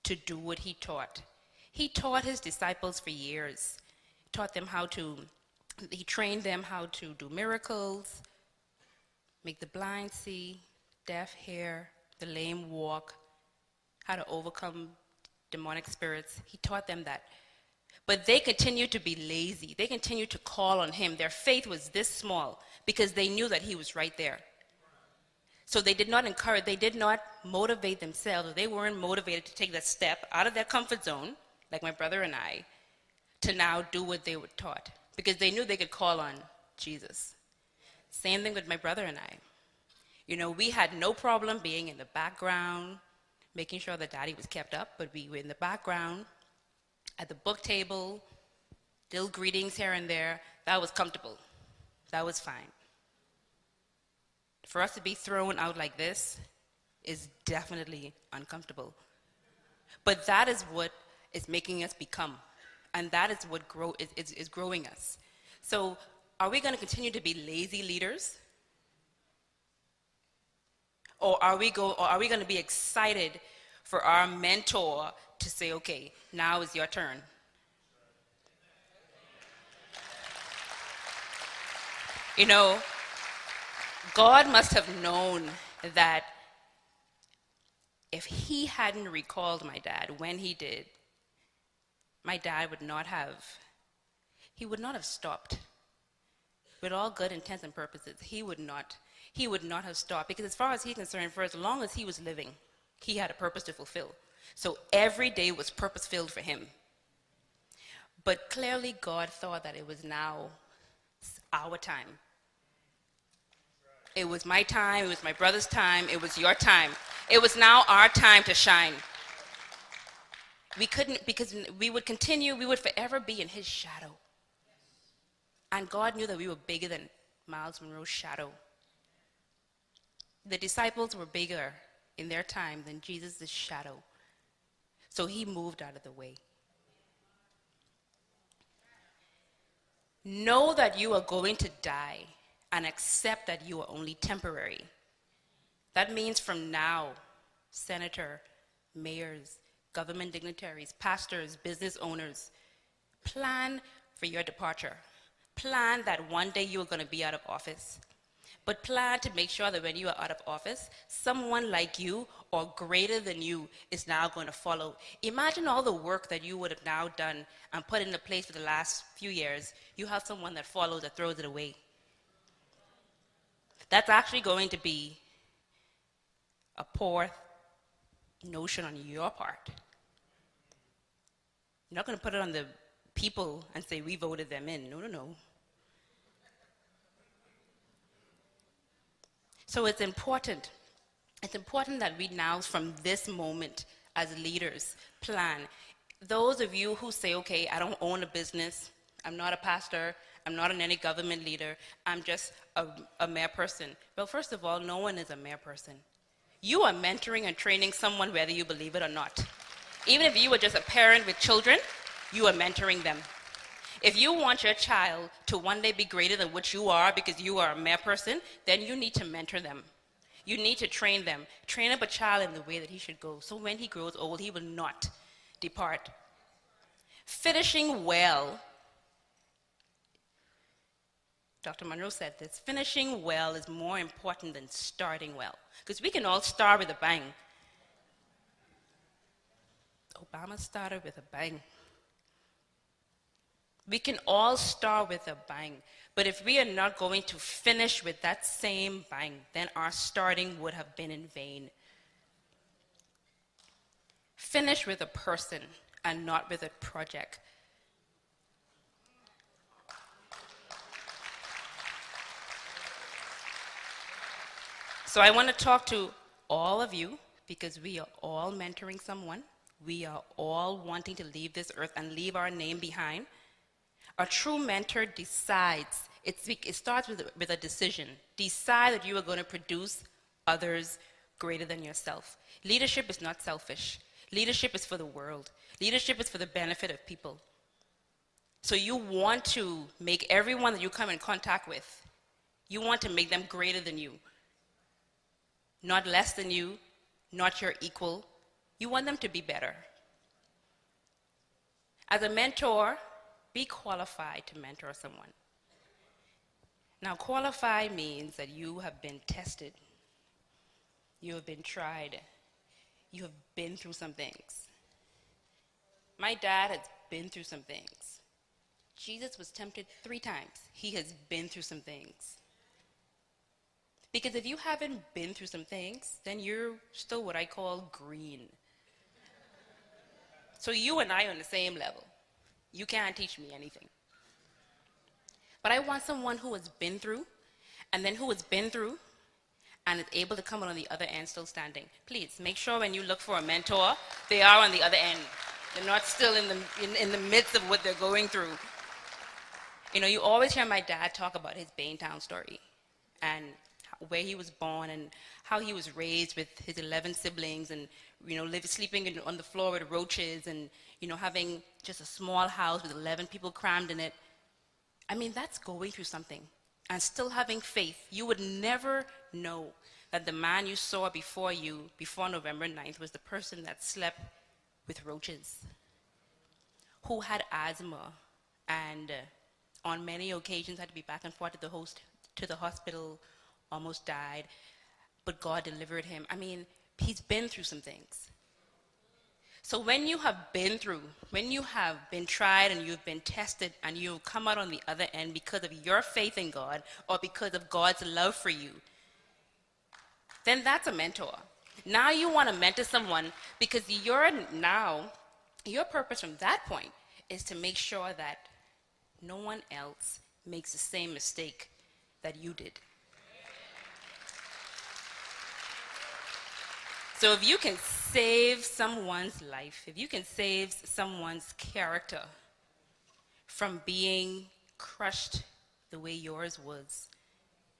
to do what he taught. He taught his disciples for years. He trained them how to do miracles, make the blind see, deaf hear, the lame walk, how to overcome demonic spirits. He taught them that. But they continued to be lazy. They continued to call on him. Their faith was this small because they knew that he was right there. So they did not encourage, they did not motivate themselves. They weren't motivated to take that step out of their comfort zone, like my brother and I, to now do what they were taught. Because they knew they could call on Jesus. Same thing with my brother and I. You know, we had no problem being in the background, making sure that Daddy was kept up, but we were in the background, at the book table, little greetings here and there. That was comfortable. That was fine. For us to be thrown out like this is definitely uncomfortable. But that is what is making us become. And that is what is growing us. So are we going to continue to be lazy leaders? Or are we going to be excited for our mentor to say, okay, now is your turn? You know, God must have known that if he hadn't recalled my dad when he did, my dad would not have stopped. With all good intents and purposes, he would not have stopped. Because as far as he's concerned, for as long as he was living, he had a purpose to fulfill. So every day was purpose-filled for him. But clearly God thought that it was now our time. It was my time, it was my brother's time, it was your time. It was now our time to shine. We couldn't, because we would forever be in his shadow. And God knew that we were bigger than Myles Munroe's shadow. The disciples were bigger in their time than Jesus' shadow. So he moved out of the way. Know that you are going to die and accept that you are only temporary. That means from now, senator, mayors, government dignitaries, pastors, business owners, plan for your departure. Plan that one day you are going to be out of office. But plan to make sure that when you are out of office, someone like you or greater than you is now going to follow. Imagine all the work that you would have now done and put into place for the last few years. You have someone that follows, that throws it away. That's actually going to be a poor notion on your part. You're not going to put it on the people and say, we voted them in. No. So it's important. It's important that we now, from this moment, as leaders, plan. Those of you who say, okay, I don't own a business, I'm not a pastor, I'm not any government leader, I'm just a mere person. Well, first of all, no one is a mere person. You are mentoring and training someone whether you believe it or not. Even if you were just a parent with children, you are mentoring them. If you want your child to one day be greater than what you are because you are a mere person, then you need to mentor them. You need to train them. Train up a child in the way that he should go, so when he grows old, he will not depart. Finishing well. Dr. Munroe said this, finishing well is more important than starting well. Because we can all start with a bang. Obama started with a bang. We can all start with a bang. But if we are not going to finish with that same bang, then our starting would have been in vain. Finish with a person, and not with a project. So I want to talk to all of you because we are all mentoring someone. We are all wanting to leave this earth and leave our name behind. A true mentor decides. It starts with a decision. Decide that you are going to produce others greater than yourself. Leadership is not selfish. Leadership is for the world. Leadership is for the benefit of people. So you want to make everyone that you come in contact with, you want to make them greater than you. Not less than you, not your equal. You want them to be better. As a mentor, be qualified to mentor someone. Now, qualified means that you have been tested. You have been tried. You have been through some things. My dad has been through some things. Jesus was tempted 3 times. He has been through some things. Because if you haven't been through some things, then you're still what I call green. So you and I are on the same level. You can't teach me anything. But I want someone who has been through, and then who has been through, and is able to come out on the other end still standing. Please, make sure when you look for a mentor, they are on the other end. They're not still in the midst of what they're going through. You know, you always hear my dad talk about his Baintown story, and where he was born, and how he was raised with his 11 siblings, and, you know, sleeping on the floor with roaches, and, you know, having just a small house with 11 people crammed in it. I mean, that's going through something. And still having faith. You would never know that the man you saw before you, before November 9th, was the person that slept with roaches, who had asthma, and on many occasions had to be back and forth to the hospital, almost died, but God delivered him. I mean, he's been through some things. So when you have been through, when you have been tried and you've been tested and you come out on the other end because of your faith in God or because of God's love for you, then that's a mentor. Now you want to mentor someone because your purpose from that point is to make sure that no one else makes the same mistake that you did. So if you can save someone's life, if you can save someone's character from being crushed the way yours was,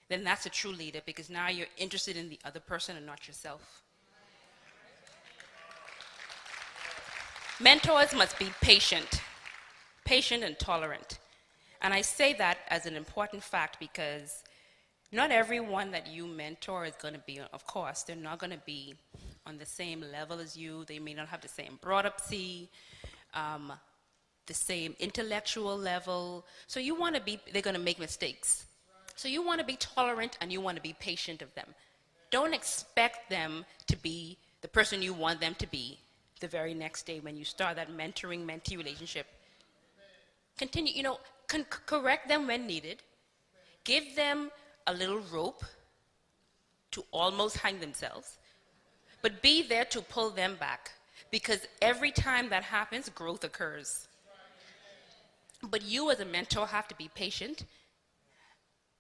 then that's a true leader, because now you're interested in the other person and not yourself. Mentors must be patient and tolerant. And I say that as an important fact because not everyone that you mentor is going to be, of course, they're not going to be on the same level as you. They may not have the same brought-up-see, the same intellectual level. So you want to be, they're going to make mistakes. So you want to be tolerant and you want to be patient of them. Don't expect them to be the person you want them to be the very next day when you start that mentoring-mentee relationship. Continue, correct them when needed. Give them a little rope to almost hang themselves, but be there to pull them back, because every time that happens, growth occurs. But you as a mentor have to be patient.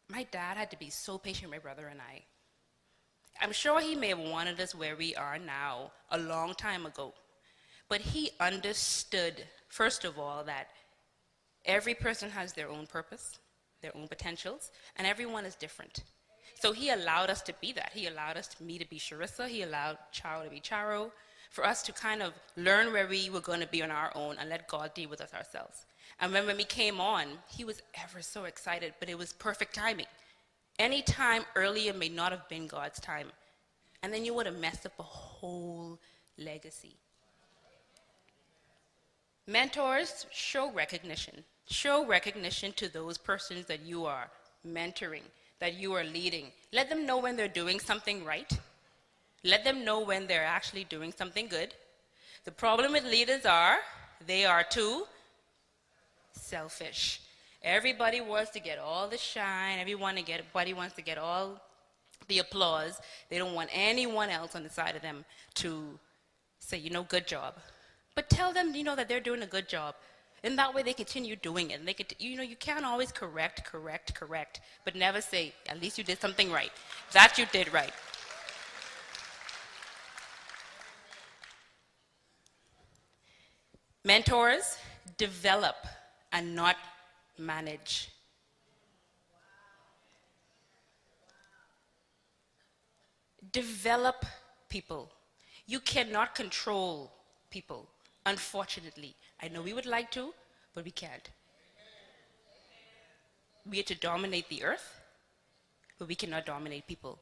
My dad had to be so patient with my brother and I. I'm sure he may have wanted us where we are now a long time ago, but he understood, first of all, that every person has their own purpose, their own potentials, and everyone is different. So he allowed us to be that. He allowed me to be Charisa. He allowed Charo to be Charo, for us to kind of learn where we were going to be on our own and let God deal with us ourselves. And when we came on, he was ever so excited, but it was perfect timing. Any time earlier may not have been God's time. And then you would have messed up a whole legacy. Mentors, show recognition. Show recognition to those persons that you are mentoring, that you are leading. Let them know when they're doing something right. Let them know when they're actually doing something good. The problem with leaders they are too selfish. Everybody wants to get all the shine. Everybody wants to get all the applause. They don't want anyone else on the side of them to say, good job. But tell them, that they're doing a good job. And that way they continue doing it. And they could, you can't always correct, but never say, at least you did something right. That you did right. Mentors develop and not manage. Develop people. You cannot control people, unfortunately. I know we would like to, but we can't. We are to dominate the earth, but we cannot dominate people.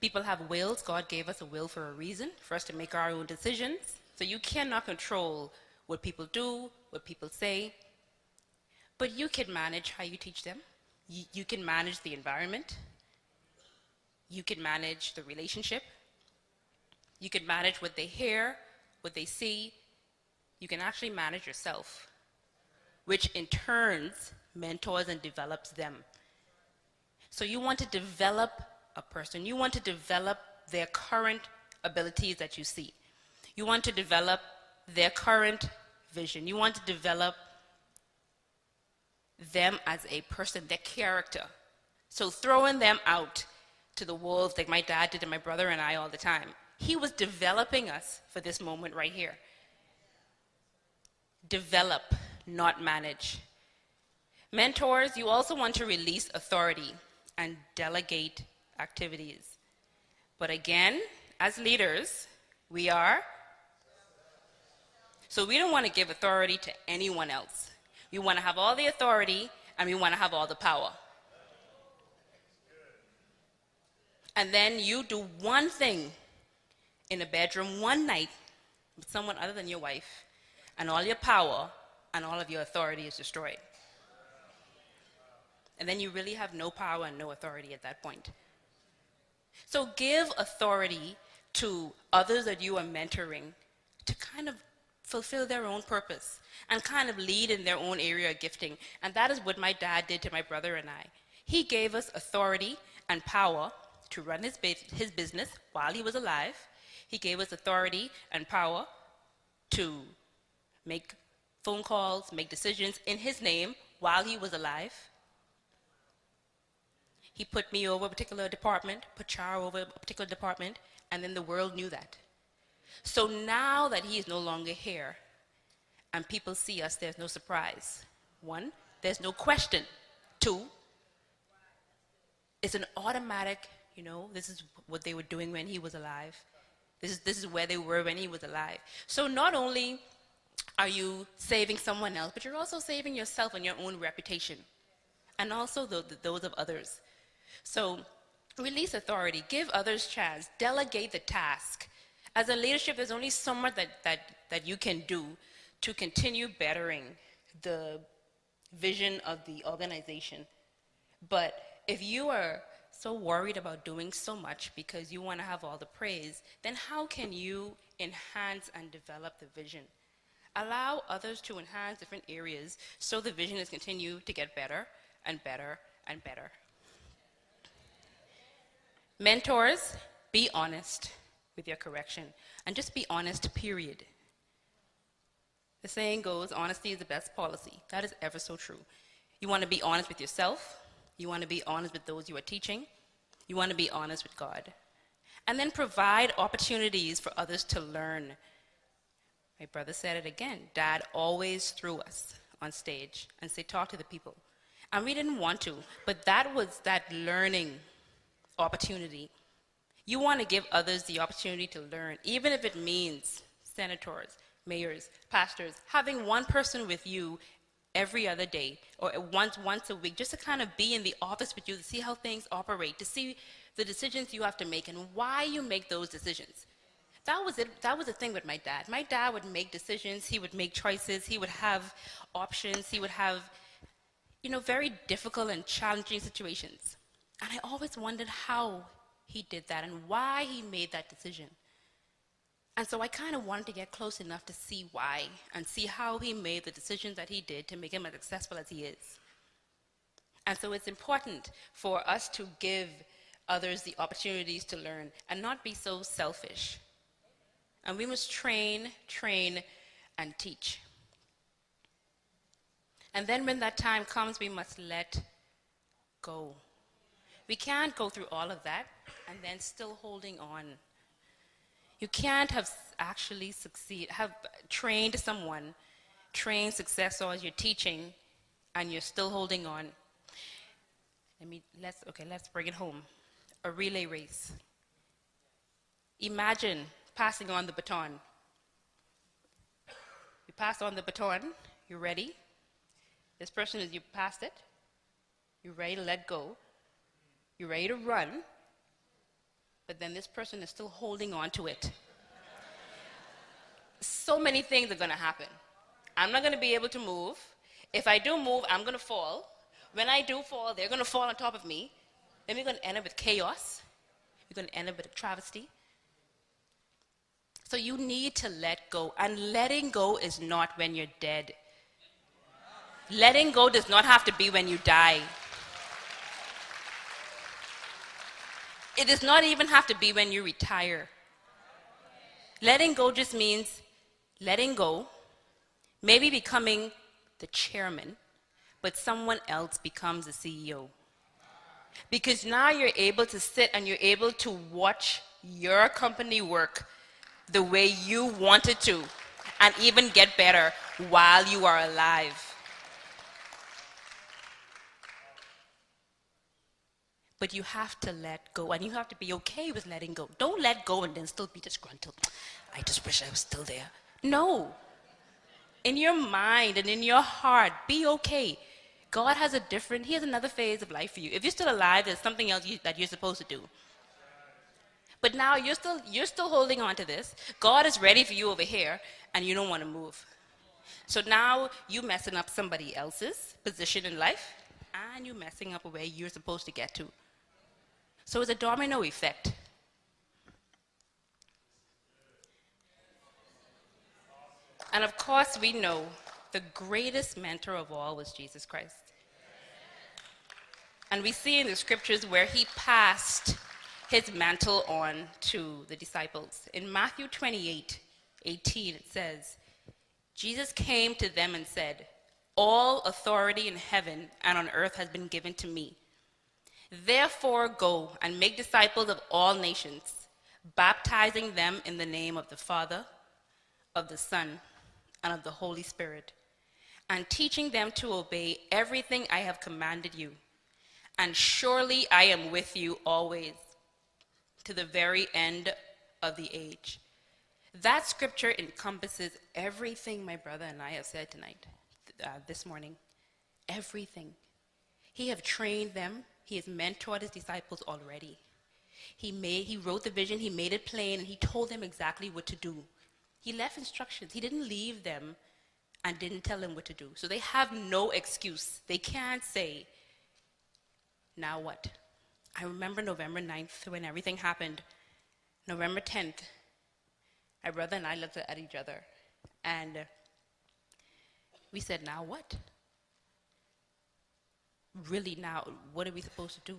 People have wills. God gave us a will for a reason, for us to make our own decisions. So you cannot control what people do, what people say, but you can manage how you teach them. You can manage the environment. You can manage the relationship. You can manage what they hear, what they see. You can actually manage yourself, which in turns mentors and develops them. So you want to develop a person. You want to develop their current abilities that you see. You want to develop their current vision. You want to develop them as a person, their character. So throwing them out to the wolves like my dad did to my brother and I all the time. He was developing us for this moment right here. Develop, not manage. Mentors, you also want to release authority and delegate activities. But again, as leaders, we are. So we don't want to give authority to anyone else. We want to have all the authority and we want to have all the power. And then you do one thing in a bedroom one night with someone other than your wife, and all your power and all of your authority is destroyed. And then you really have no power and no authority at that point. So give authority to others that you are mentoring to kind of fulfill their own purpose and kind of lead in their own area of gifting. And that is what my dad did to my brother and I. He gave us authority and power to run his business while he was alive. He gave us authority and power to make phone calls, make decisions in his name while he was alive. He put me over a particular department, put Char over a particular department, and then the world knew that. So now that he is no longer here, and people see us, there's no surprise. One, there's no question. Two, it's an automatic, this is what they were doing when he was alive. This is where they were when he was alive. So not only are you saving someone else, but you're also saving yourself and your own reputation, and also those of others. So release authority, give others chance, delegate the task. As a leadership, there's only so much that you can do to continue bettering the vision of the organization. But if you are so worried about doing so much because you want to have all the praise, then how can you enhance and develop the vision? Allow others to enhance different areas so the vision is continue to get better and better and better. Mentors, be honest with your correction, and just be honest, period. The saying goes, honesty is the best policy. That is ever so true. You want to be honest with yourself. You want to be honest with those you are teaching. You want to be honest with God. And then provide opportunities for others to learn. My brother said it again. Dad always threw us on stage and said, talk to the people. And we didn't want to, but that was that learning opportunity. You want to give others the opportunity to learn, even if it means senators, mayors, pastors, having one person with you every other day or once a week, just to kind of be in the office with you, to see how things operate, to see the decisions you have to make and why you make those decisions. That was it. That was the thing with my dad. My dad would make decisions. He would make choices. He would have options. He would have, very difficult and challenging situations. And I always wondered how he did that and why he made that decision. And so I kind of wanted to get close enough to see why and see how he made the decisions that he did to make him as successful as he is. And so it's important for us to give others the opportunities to learn and not be so selfish. And we must train, and teach. And then when that time comes, we must let go. We can't go through all of that and then still holding on. You can't have actually have trained someone, trained successors, you're teaching, and you're still holding on. Let's bring it home. A relay race. Imagine passing on the baton. You pass on the baton, you're ready. This person you passed it. You're ready to let go. You're ready to run. But then this person is still holding on to it. So many things are going to happen. I'm not going to be able to move. If I do move, I'm going to fall. When I do fall, they're going to fall on top of me. Then we're going to end up with chaos. We're going to end up with a travesty. So you need to let go. And letting go is not when you're dead. Letting go does not have to be when you die. It does not even have to be when you retire. Letting go just means letting go, maybe becoming the chairman, but someone else becomes the CEO. Because now you're able to sit and you're able to watch your company work the way you want it to, and even get better while you are alive. But you have to let go, and you have to be okay with letting go. Don't let go and then still be disgruntled. I just wish I was still there. No. In your mind and in your heart, be okay. God has He has another phase of life for you. If you're still alive, there's something else that you're supposed to do. But now you're still holding on to this. God is ready for you over here, and you don't want to move. So now you're messing up somebody else's position in life, and you're messing up where you're supposed to get to. So it's a domino effect. And of course, we know the greatest mentor of all was Jesus Christ. And we see in the scriptures where he passed his mantle on to the disciples. In Matthew 28:18, it says, Jesus came to them and said, all authority in heaven and on earth has been given to me. Therefore, go and make disciples of all nations, baptizing them in the name of the Father, of the Son, and of the Holy Spirit, and teaching them to obey everything I have commanded you. And surely I am with you always, to the very end of the age. That scripture encompasses everything my brother and I have said tonight, this morning. Everything. He have trained them. He has mentored his disciples already. He wrote the vision, he made it plain, and he told them exactly what to do. He left instructions. He didn't leave them and didn't tell them what to do. So they have no excuse. They can't say, now what? I remember November 9th when everything happened. November 10th, my brother and I looked at each other and we said, now what? Really now, what are we supposed to do?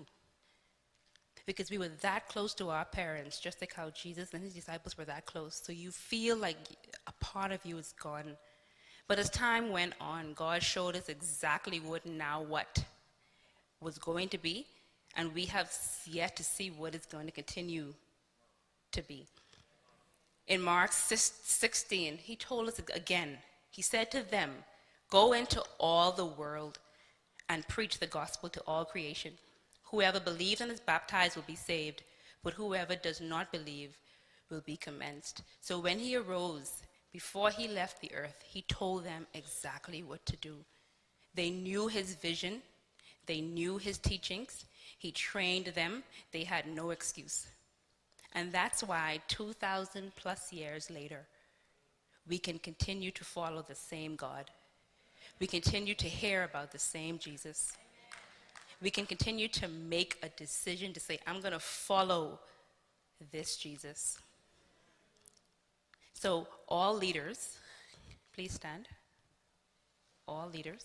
Because we were that close to our parents, just like how Jesus and his disciples were that close. So you feel like a part of you is gone. But as time went on, God showed us exactly what now what was going to be, and we have yet to see what is going to continue to be. In Mark 16, he told us again, he said to them, go into all the world and preach the gospel to all creation. Whoever believes and is baptized will be saved, but whoever does not believe will be commenced. So when he arose, before he left the earth, he told them exactly what to do. They knew his vision. They knew his teachings. He trained them. They had no excuse. And that's why 2,000 plus years later, we can continue to follow the same God. We continue to hear about the same Jesus. We can continue to make a decision to say, I'm going to follow this Jesus. So all leaders, please stand. All leaders.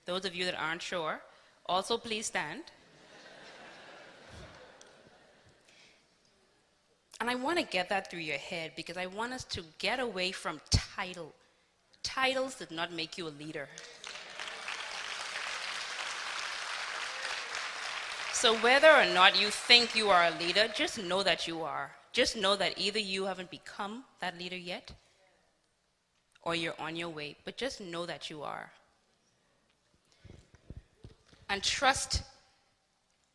Those of you that aren't sure, also please stand. And I want to get that through your head because I want us to get away from title. Titles did not make you a leader. So whether or not you think you are a leader, just know that you are. Just know that either you haven't become that leader yet, or you're on your way, but just know that you are. And trust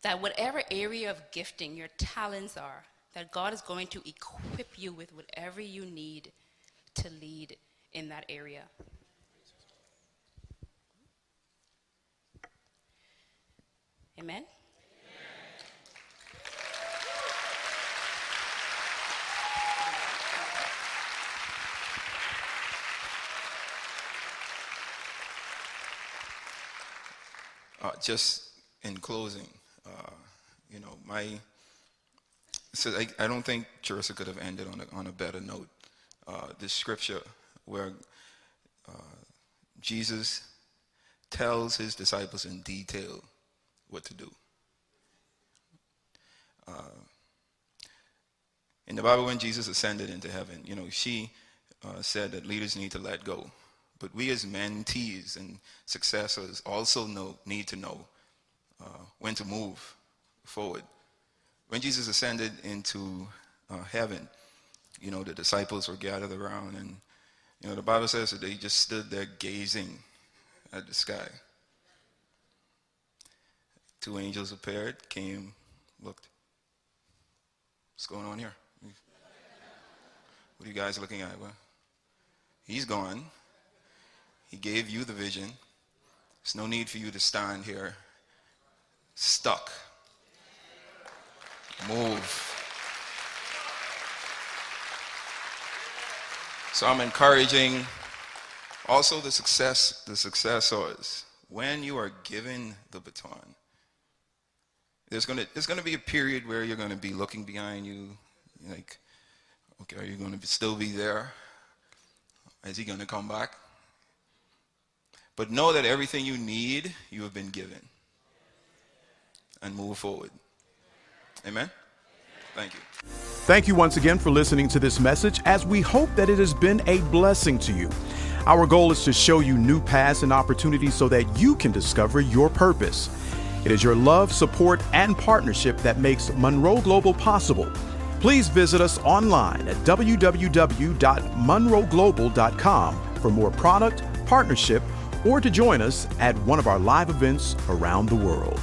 that whatever area of gifting your talents are, that God is going to equip you with whatever you need to lead in that area. Amen? Just in closing, I don't think Charisa could have ended on a better note. This scripture where Jesus tells his disciples in detail what to do. In the Bible, when Jesus ascended into heaven, she said that leaders need to let go. But we as mentees and successors also need to know when to move forward. When Jesus ascended into heaven, the disciples were gathered around, and the Bible says that they just stood there gazing at the sky. Two angels appeared, came, looked. What's going on here? What are you guys looking at? Well, he's gone. He gave you the vision. There's no need for you to stand here stuck. Move. So I'm encouraging also the successors. When you are given the baton, there's gonna be a period where you're gonna be looking behind you, like, okay, are you gonna still be there? Is he gonna come back? But know that everything you need, you have been given. And move forward. Amen? Thank you. Thank you once again for listening to this message, as we hope that it has been a blessing to you. Our goal is to show you new paths and opportunities so that you can discover your purpose. It is your love, support, and partnership that makes Munroe Global possible. Please visit us online at www.munroeglobal.com for more product, partnership, or to join us at one of our live events around the world.